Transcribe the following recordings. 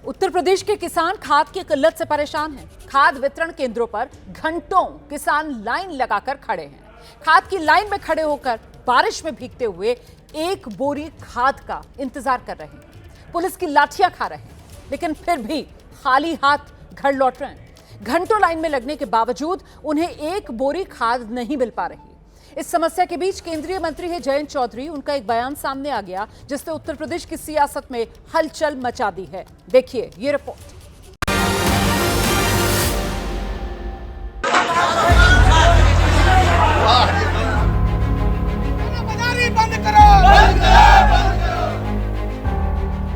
उत्तर प्रदेश के किसान खाद की किल्लत से परेशान हैं। खाद वितरण केंद्रों पर घंटों किसान लाइन लगाकर खड़े हैं। खाद की लाइन में खड़े होकर बारिश में भीगते हुए एक बोरी खाद का इंतजार कर रहे हैं। पुलिस की लाठियां खा रहे हैं, लेकिन फिर भी खाली हाथ घर लौट रहे हैं। घंटों लाइन में लगने के बावजूद उन्हें एक बोरी खाद नहीं मिल पा रही। इस समस्या के बीच केंद्रीय मंत्री है जयंत चौधरी। उनका एक बयान सामने आ गया जिसने उत्तर प्रदेश की सियासत में हलचल मचा दी है। देखिए ये रिपोर्ट।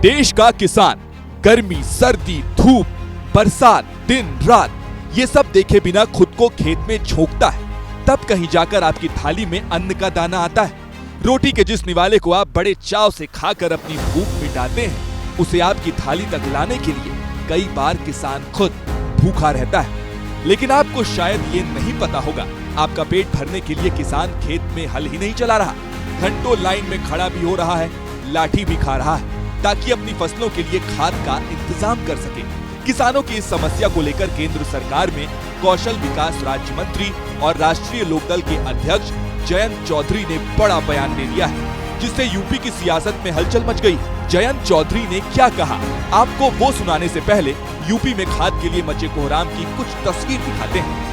देश का किसान गर्मी, सर्दी, धूप, बरसात, दिन रात ये सब देखे बिना खुद को खेत में झोंकता है, तब कहीं जाकर आपकी थाली में अन्न का दाना आता है। रोटी के जिस निवाले को आप बड़े चाव से खाकर अपनी भूख मिटाते हैं, उसे आपकी थाली तक लाने के लिए कई बार किसान खुद भूखा रहता है। लेकिन आपको शायद ये नहीं पता होगा, आपका पेट भरने के लिए किसान खेत में हल ही नहीं चला रहा, घंटों लाइन में खड़ा भी हो रहा है, लाठी भी खा रहा है, ताकि अपनी फसलों के लिए खाद का इंतजाम कर सके। किसानों की इस समस्या को लेकर केंद्र सरकार में कौशल विकास राज्य मंत्री और राष्ट्रीय लोकदल के अध्यक्ष जयंत चौधरी ने बड़ा बयान दे दिया है, जिससे यूपी की सियासत में हलचल मच गई। जयंत चौधरी ने क्या कहा, आपको वो सुनाने से पहले यूपी में खाद के लिए मचे कोहराम की कुछ तस्वीर दिखाते हैं।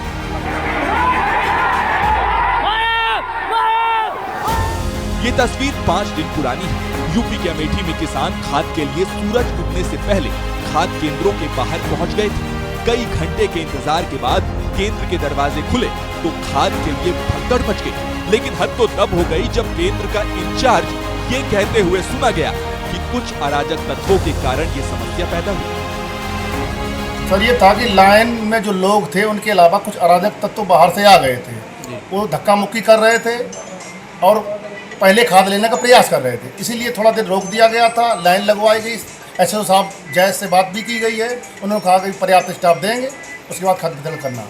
ये तस्वीर 5 दिन पुरानी है। यूपी के अमेठी में किसान खाद के लिए सूरज उगने से पहले खाद केंद्रों के बाहर पहुंच गए थे। कई घंटे के इंतजार के बाद केंद्र के दरवाजे खुले तो खाद के लिए भगदड़ मच गई। लेकिन हद तो तब हो गई जब केंद्र का इंचार्ज ये कहते हुए सुना गया कि कुछ अराजक तत्वों के कारण ये समस्या पैदा हुई। सर ये था कि लाइन में जो लोग थे उनके अलावा कुछ अराजक तत्व बाहर से आ गए थे। वो धक्का मुक्की कर रहे थे और पहले खाद लेने का प्रयास कर रहे थे, इसीलिए थोड़ा देर रोक दिया गया था, लाइन लगवाई गई। एसओ साहब जैस से बात भी की गई है, उन्होंने कहा कि पर्याप्त स्टाफ देंगे, उसके बाद खाद वितरण करना।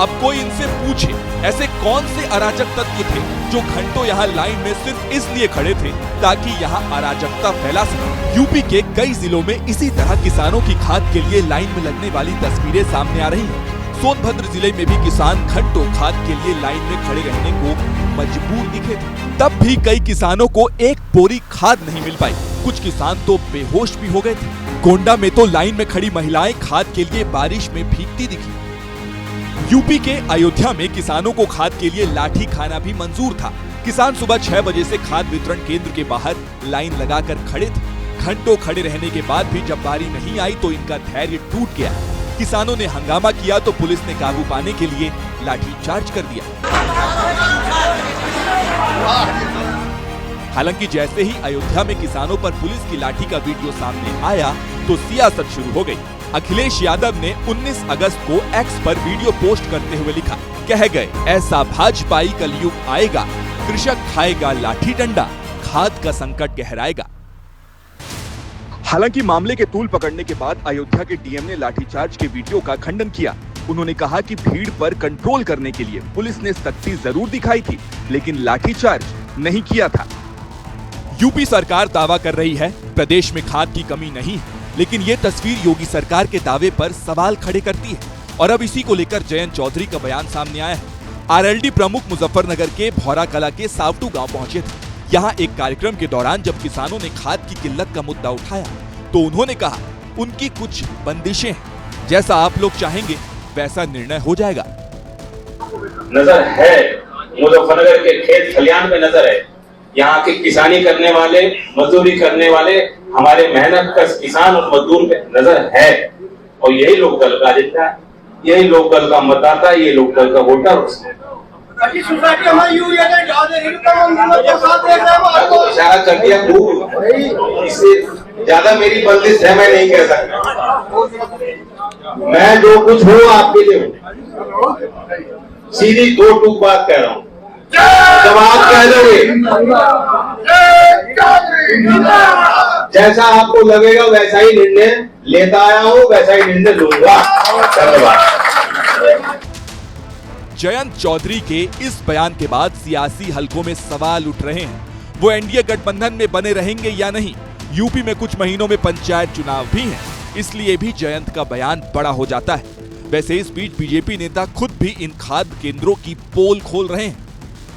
अब कोई इनसे पूछे ऐसे कौन से अराजक तत्व थे जो घंटों यहाँ लाइन में सिर्फ इसलिए खड़े थे ताकि यहाँ अराजकता फैला सके। यूपी के कई जिलों में इसी तरह किसानों की खाद के लिए लाइन में लगने वाली तस्वीरें सामने आ रही हैं। सोनभद्र जिले में भी किसान घंटों खाद के लिए लाइन में खड़े रहने को मजबूर दिखे थे। तब भी कई किसानों को एक बोरी खाद नहीं मिल पाई। कुछ किसान तो बेहोश भी हो गए थे। गोंडा में तो लाइन में खड़ी महिलाएं खाद के लिए बारिश में भीगती दिखी। यूपी के अयोध्या में किसानों को खाद के लिए लाठी खाना भी मंजूर था। किसान सुबह 6 बजे से खाद वितरण केंद्र के बाहर लाइन लगाकर खड़े थे। घंटों खड़े रहने के बाद भी जब बारी नहीं आई तो इनका धैर्य टूट गया। किसानों ने हंगामा किया तो पुलिस ने काबू पाने के लिए लाठीचार्ज कर दिया। हालांकि जैसे ही अयोध्या में किसानों पर पुलिस की लाठी का वीडियो सामने आया तो सियासत शुरू हो गई। अखिलेश यादव ने 19 अगस्त को एक्स पर वीडियो पोस्ट करते हुए लिखा, कह गए ऐसा भाजपाई कलयुग आएगा, कृषक खाएगा लाठी डंडा, खाद का संकट गहराएगा। हालांकि मामले के तूल पकड़ने के बाद अयोध्या के डीएम ने लाठीचार्ज के वीडियो का खंडन किया। उन्होंने कहा कि भीड़ पर कंट्रोल करने के लिए पुलिस ने सख्ती जरूर दिखाई थी, लेकिन लाठीचार्ज नहीं किया था। यूपी सरकार दावा कर रही है प्रदेश में खाद की कमी नहीं है, लेकिन ये तस्वीर योगी सरकार के दावे पर सवाल खड़े करती है। और अब इसी को लेकर जयंत चौधरी का बयान सामने आया है। आरएलडी प्रमुख मुजफ्फरनगर के भौरा कला के सावटू गांव पहुंचे थे। यहाँ एक कार्यक्रम के दौरान जब किसानों ने खाद की किल्लत का मुद्दा उठाया तो उन्होंने कहा उनकी कुछ बंदिशें हैं, जैसा आप लोग चाहेंगे वैसा निर्णय हो जाएगा। नजर है मुजफ्फरनगर के खेत खलियान में, नजर है यहाँ के किसानी करने वाले, मजदूरी करने वाले, हमारे मेहनत कश किसान और मजदूर पे नजर है। और यही लोकदल का एजेंडा, यही लोकदल का मतदाता, ये लोकदल का वोटर इशारा कर दिया। इससे ज्यादा मेरी बंदिश है मैं नहीं कह सकता। मैं जो कुछ हूँ आपके लिए सीधी 2 टूक बात कह रहा हूँ। जब आप कह दोगे जैसा आपको लगेगा वैसा ही निर्णय लेता आया हूँ, वैसा ही निर्णय लूंगा। धन्यवाद। जयंत चौधरी के इस बयान के बाद सियासी हलकों में सवाल उठ रहे हैं। वो एनडीए गठबंधन में बने रहेंगे या नहीं? यूपी में कुछ महीनों में पंचायत चुनाव भी हैं, इसलिए भी जयंत का बयान बड़ा हो जाता है। वैसे इस बीच बीजेपी नेता खुद भी इन खाद केंद्रों की पोल खोल रहे हैं।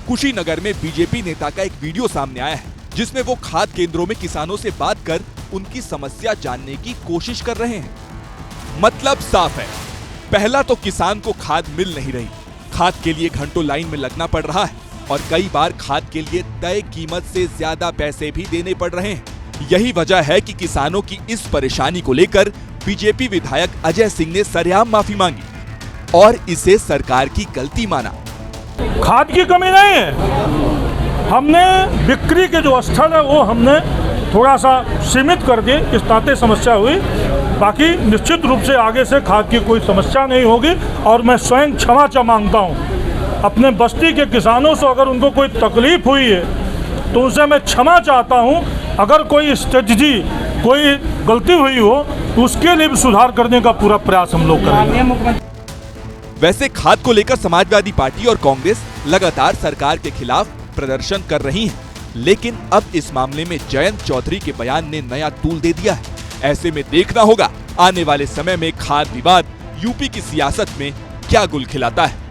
कुशीनगर में बीजेपी नेता का एक वीडियो सामने आया है, जिसमें वो खाद केंद्रों में किसानों से बात कर उनकी समस्या जानने की कोशिश कर रहे हैं। मतलब साफ है, पहला तो किसान को खाद मिल नहीं रही, खाद के लिए घंटों लाइन में लगना पड़ रहा है और कई बार खाद के लिए तय कीमत से ज्यादा पैसे भी देने पड़ रहे हैं। यही वजह है कि किसानों की इस परेशानी को लेकर बीजेपी विधायक अजय सिंह ने सरेआम माफी मांगी और इसे सरकार की गलती माना। खाद की कमी नहीं है, हमने बिक्री के जो स्थल है वो हमने थोड़ा सा सीमित कर दिए, इस नाते समस्या हुई। बाकी निश्चित रूप से आगे से खाद की कोई समस्या नहीं होगी और मैं स्वयं क्षमा मांगता हूँ अपने बस्ती के किसानों से। अगर उनको कोई तकलीफ हुई है तो उनसे मैं क्षमा चाहता हूँ। अगर कोई स्ट्रेटजी, कोई गलती हुई हो तो उसके लिए भी सुधार करने का पूरा प्रयास हम लोग करेंगे। वैसे खाद को लेकर समाजवादी पार्टी और कांग्रेस लगातार सरकार के खिलाफ प्रदर्शन कर रही हैं, लेकिन अब इस मामले में जयंत चौधरी के बयान ने नया तूल दे दिया है। ऐसे में देखना होगा आने वाले समय में खाद विवाद यूपी की सियासत में क्या गुल खिलाता है।